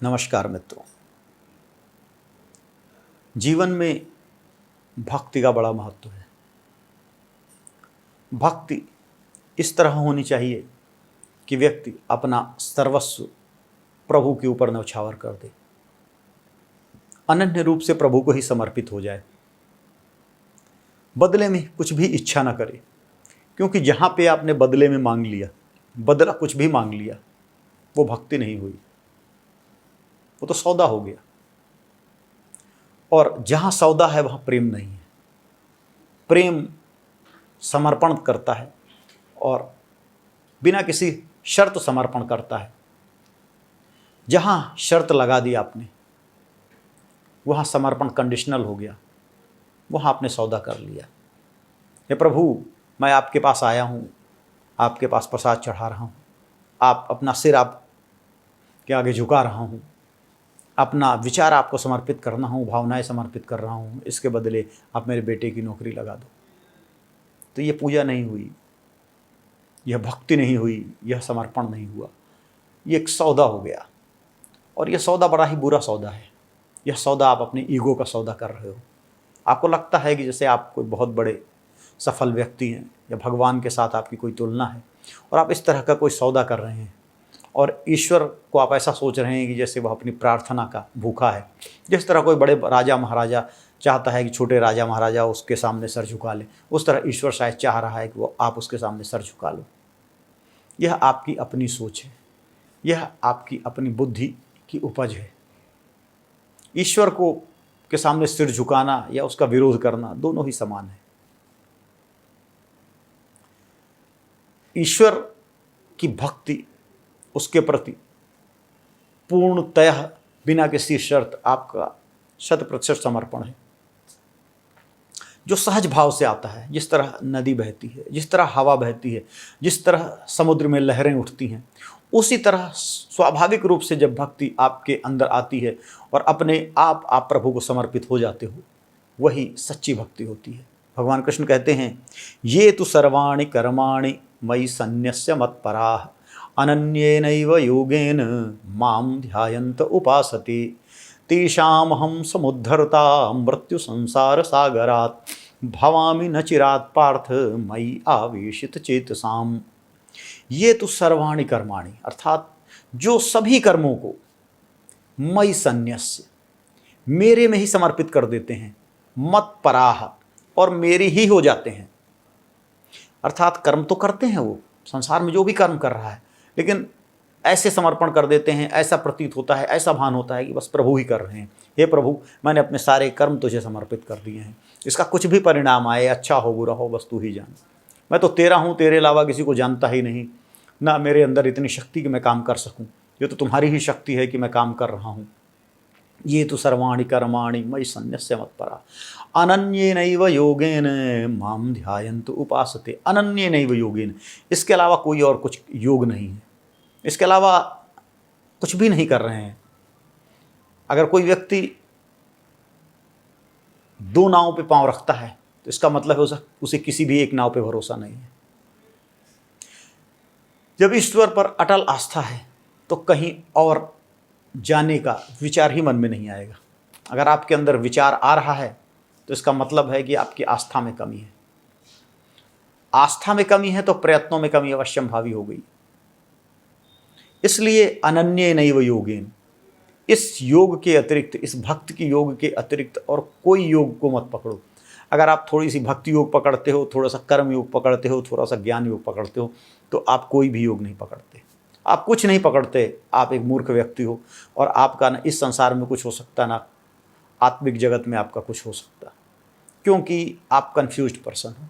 नमस्कार मित्रों। जीवन में भक्ति का बड़ा महत्व है। भक्ति इस तरह होनी चाहिए कि व्यक्ति अपना सर्वस्व प्रभु के ऊपर न्यौछावर कर दे, अनन्य रूप से प्रभु को ही समर्पित हो जाए, बदले में कुछ भी इच्छा न करे। क्योंकि जहाँ पे आपने बदले में मांग लिया, बदला कुछ भी मांग लिया, वो भक्ति नहीं हुई, वो तो सौदा हो गया। और जहाँ सौदा है वहाँ प्रेम नहीं है। प्रेम समर्पण करता है और बिना किसी शर्त समर्पण करता है। जहाँ शर्त लगा दी आपने, वहाँ समर्पण कंडीशनल हो गया, वहाँ आपने सौदा कर लिया। हे प्रभु, मैं आपके पास आया हूँ, आपके पास प्रसाद चढ़ा रहा हूँ, आप अपना सिर आपके आगे झुका रहा हूँ, अपना विचार आपको समर्पित करना हूँ, भावनाएं समर्पित कर रहा हूँ, इसके बदले आप मेरे बेटे की नौकरी लगा दो। तो ये पूजा नहीं हुई, यह भक्ति नहीं हुई, यह समर्पण नहीं हुआ, ये एक सौदा हो गया। और यह सौदा बड़ा ही बुरा सौदा है। यह सौदा आप अपने ईगो का सौदा कर रहे हो। आपको लगता है कि जैसे आप कोई बहुत बड़े सफल व्यक्ति हैं या भगवान के साथ आपकी कोई तुलना है, और आप इस तरह का कोई सौदा कर रहे हैं। और ईश्वर को आप ऐसा सोच रहे हैं कि जैसे वह अपनी प्रार्थना का भूखा है। जिस तरह कोई बड़े राजा महाराजा चाहता है कि छोटे राजा महाराजा उसके सामने सर झुका ले, उस तरह ईश्वर शायद चाह रहा है कि वो आप उसके सामने सर झुका लो। यह आपकी अपनी सोच है, यह आपकी अपनी बुद्धि की उपज है। ईश्वर को के सामने सिर झुकाना या उसका विरोध करना दोनों ही समान है। ईश्वर की भक्ति, उसके प्रति पूर्णतः बिना किसी शर्त आपका 100% समर्पण है, जो सहज भाव से आता है। जिस तरह नदी बहती है, जिस तरह हवा बहती है, जिस तरह समुद्र में लहरें उठती हैं, उसी तरह स्वाभाविक रूप से जब भक्ति आपके अंदर आती है और अपने आप प्रभु को समर्पित हो जाते हो, वही सच्ची भक्ति होती है। भगवान कृष्ण कहते हैं, ये तु सर्वाणि कर्माणि मयि सन्न्यस्य मत्पराः अनन्येनैव योगेन मां ध्यायन्त उपासते तेषामहं समुद्धर्ता मृत्यु संसार सागरात् भवामि न चिरात् पार्थ मयि आवेशित चेतसाम्। ये तो सर्वाणि कर्माणि, अर्थात जो सभी कर्मों को मयि सन्न्यस्य, मेरे में ही समर्पित कर देते हैं, मत्पराः, और मेरी ही हो जाते हैं। अर्थात कर्म तो करते हैं वो, संसार में जो भी कर्म कर रहा है, लेकिन ऐसे समर्पण कर देते हैं, ऐसा प्रतीत होता है, ऐसा भान होता है कि बस प्रभु ही कर रहे हैं। हे प्रभु, मैंने अपने सारे कर्म तुझे समर्पित कर दिए हैं, इसका कुछ भी परिणाम आए, अच्छा हो बुरा हो, बस तू ही जान। मैं तो तेरा हूँ, तेरे अलावा किसी को जानता ही नहीं, ना मेरे अंदर इतनी शक्ति कि मैं काम कर सकूँ, ये तो तुम्हारी ही शक्ति है कि मैं काम कर रहा हूँ। ये तो सर्वाणि कर्माणि मयि सन्न्यस्य मत्पराः अनन्येनैव योगेन मां ध्यायन्त उपासते। अनन्येनैव योगेन, इसके अलावा कोई और कुछ योग नहीं है, इसके अलावा कुछ भी नहीं कर रहे हैं। अगर कोई व्यक्ति दो नाव पे पांव रखता है तो इसका मतलब है उसे किसी भी एक नाव पे भरोसा नहीं है। जब ईश्वर पर अटल आस्था है तो कहीं और जाने का विचार ही मन में नहीं आएगा। अगर आपके अंदर विचार आ रहा है तो इसका मतलब है कि आपकी आस्था में कमी है। आस्था में कमी है तो प्रयत्नों में कमी अवश्यम भावी हो गई। इसलिए अनन्येनैव योगेन, इस योग के अतिरिक्त, इस भक्त की योग के अतिरिक्त और कोई योग को मत पकड़ो। अगर आप थोड़ी सी भक्ति योग पकड़ते हो, थोड़ा सा कर्म योग पकड़ते हो, थोड़ा सा ज्ञान योग पकड़ते हो, तो आप कोई भी योग नहीं पकड़ते, आप कुछ नहीं पकड़ते। आप एक मूर्ख व्यक्ति हो और आपका ना इस संसार में कुछ हो सकता, ना आत्मिक जगत में आपका कुछ हो सकता, क्योंकि आप कन्फ्यूज्ड पर्सन हो।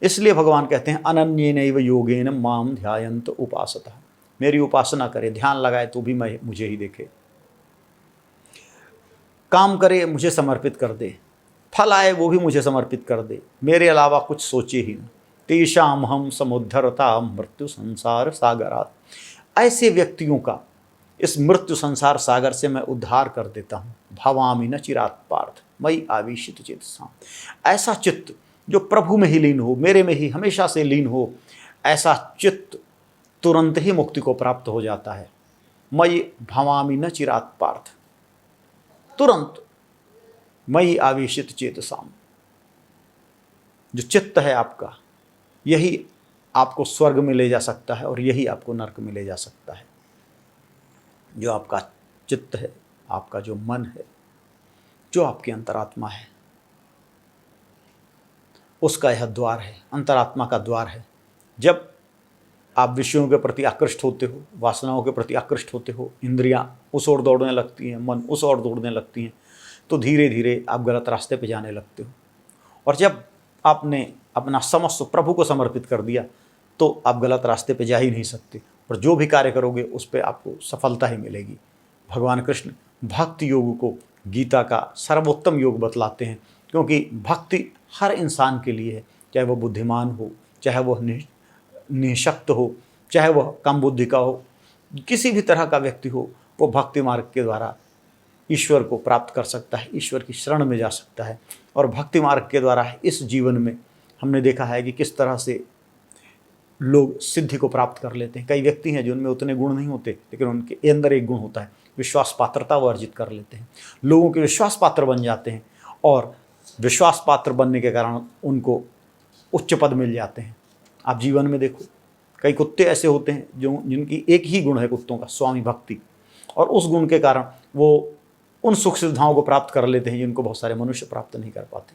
इसलिए भगवान कहते हैं अनन्येनैव योगेन मां ध्यायन्त उपासतः, मेरी उपासना करे, ध्यान लगाए तो भी मुझे ही देखे, काम करे मुझे समर्पित कर दे, फल आए वो भी मुझे समर्पित कर दे, मेरे अलावा कुछ सोचे ही न। तेषामहं समुद्धरता मृत्यु संसार सागरात्, ऐसे व्यक्तियों का इस मृत्यु संसार सागर से मैं उद्धार कर देता हूँ। भवामि न चिरात् पार्थ मयि आवेशित चेतसाम्, ऐसा चित्त जो प्रभु में ही लीन हो, मेरे में ही हमेशा से लीन हो, ऐसा चित्त तुरंत ही मुक्ति को प्राप्त हो जाता है। मयि भवामि न चिरात् पार्थ, तुरंत मयि आवेशित चेतसाम। जो चित्त है आपका, यही आपको स्वर्ग में ले जा सकता है और यही आपको नरक में ले जा सकता है। जो आपका चित्त है, आपका जो मन है, जो आपकी अंतरात्मा है, उसका यह द्वार है, अंतरात्मा का द्वार है। जब आप विषयों के प्रति आकृष्ट होते हो, वासनाओं के प्रति आकृष्ट होते हो, इंद्रियां उस ओर दौड़ने लगती हैं, मन उस ओर दौड़ने लगती हैं, तो धीरे धीरे आप गलत रास्ते पे जाने लगते हो। और जब आपने अपना समस्त प्रभु को समर्पित कर दिया तो आप गलत रास्ते पे जा ही नहीं सकते, और जो भी कार्य करोगे उस पर आपको सफलता ही मिलेगी। भगवान कृष्ण भक्ति योग को गीता का सर्वोत्तम योग बतलाते हैं, क्योंकि भक्ति हर इंसान के लिए है, चाहे वह बुद्धिमान हो, चाहे वह निःशक्त हो, चाहे वह कम बुद्धि का हो, किसी भी तरह का व्यक्ति हो, वो भक्ति मार्ग के द्वारा ईश्वर को प्राप्त कर सकता है, ईश्वर की शरण में जा सकता है। और भक्ति मार्ग के द्वारा इस जीवन में हमने देखा है कि किस तरह से लोग सिद्धि को प्राप्त कर लेते हैं। कई व्यक्ति हैं जिनमें उतने गुण नहीं होते, लेकिन उनके अंदर एक गुण होता है, विश्वास पात्रता, वो अर्जित कर लेते हैं, लोगों के विश्वास पात्र बन जाते हैं, और विश्वास पात्र बनने के कारण उनको उच्च पद मिल जाते हैं। आप जीवन में देखो, कई कुत्ते ऐसे होते हैं जिनकी एक ही गुण है कुत्तों का, स्वामी भक्ति, और उस गुण के कारण वो उन सुख सुविधाओं को प्राप्त कर लेते हैं जिनको बहुत सारे मनुष्य प्राप्त नहीं कर पाते।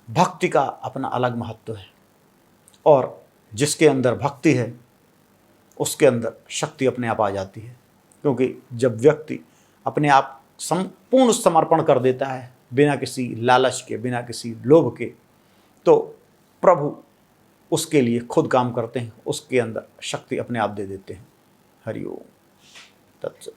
भक्ति का अपना अलग महत्व है, और जिसके अंदर भक्ति है उसके अंदर शक्ति अपने आप आ जाती है। क्योंकि जब व्यक्ति अपने आप संपूर्ण समर्पण कर देता है, बिना किसी लालच के, बिना किसी लोभ के, तो प्रभु उसके लिए खुद काम करते हैं, उसके अंदर शक्ति अपने आप दे देते हैं। हरि ओम तत्सत।